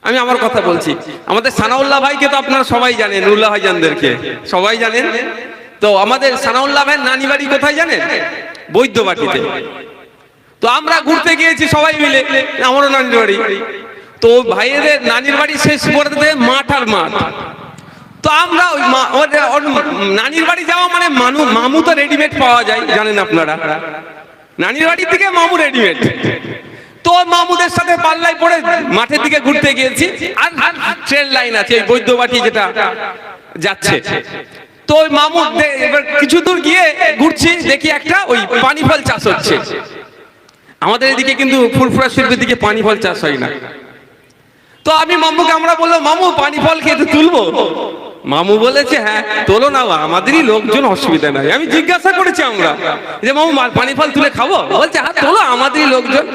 আমি আমার কথা বলছি, আমাদের সানাউল্লাহ ভাইকে তো আপনারা সবাই জানেন, উল্লাহ ভাইজানদেরকে সবাই জানেন। তো আমাদের সানাউল্লাহ ভাইয়ের নানি বাড়ি কোথায় জানেন? বৈদ্যবাটিতে। তো আমরা ঘুরতে গিয়েছি সবাই মিলে, আমারও নানির বাড়ি। তো ভাইয়েদের নানির বাড়ি শেষ করে মাঠ আর মাঠ। তো আমরা ওই নানির বাড়ি যাওয়া মানে মামু তো রেডিমেড পাওয়া যায়, জানেন আপনারা, নানির বাড়ি থেকে মামু রেডিমেড। তো মামুদের সাথে পাল্লায় পড়ে মাঠের দিকে ঘুরতে গিয়েছি। আর ট্রেন লাইন আছে এই বৈদ্যবাটি যেটা যাচ্ছে। তো ওই মামু এবার কিছু দূর গিয়ে ঘুরছি, দেখি একটা ওই পানি ফল চাষ হচ্ছে। আমাদের এদিকে কিন্তু ফুরফুরা শরীফের দিকে পানি ফল চাষ হয় না। তো আমি মামুকে আমরা বললাম, মামু পানি ফল খেতে তুলবো? মামু বলেছে হ্যাঁ তোলো না, আমাদেরই লোকজন, অসুবিধা নাই। আমি জিজ্ঞাসা করেছি আমরা যে মামু পানি ফল তুলে খাবো? বলছে হ্যাঁ তোলো, আমাদেরই লোকজন।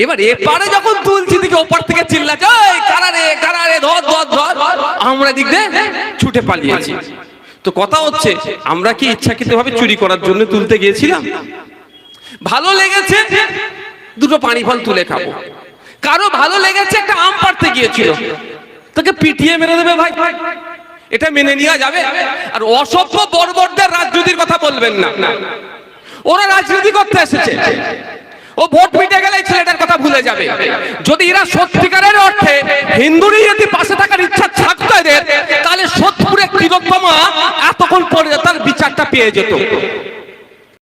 এবার এপারে যখন তুলছি দিকে ওপার থেকে চিল্লাচ্ছে, ওই কারারে কারারে, ধর ধর ধর। আমরা দিক দিয়ে ছুটে পালিয়েছি। তো কথা হচ্ছে, আমরা কি ইচ্ছাকৃতভাবে চুরি করার জন্য তুলতে গিয়েছিলাম? ভালো লেগেছে দুটো পানি ফল তুলে খাবো। কারো ভালো লেগেছে একটা আম পাড়তে গিয়েছিল, তাকে পিটিয়ে মেরে দেবে ভাই, এটা মেনে নেওয়া যাবে? আর অসভ্য বর্বরদের রাজনীতির কথা বলবেন না, ওরা রাজনীতি করতে এসেছে। ও ভোট মিটে গেলে ছেলেটার কথা ভুলে যাবে। যদি এরা সত্যিকারের অর্থে হিন্দুরই যদি পাশে থাকার ইচ্ছা থাকতো এদের, তাহলে সোদপুরের তিলোত্তমা এতক্ষণ পরে তার বিচারটা পেয়ে যেত।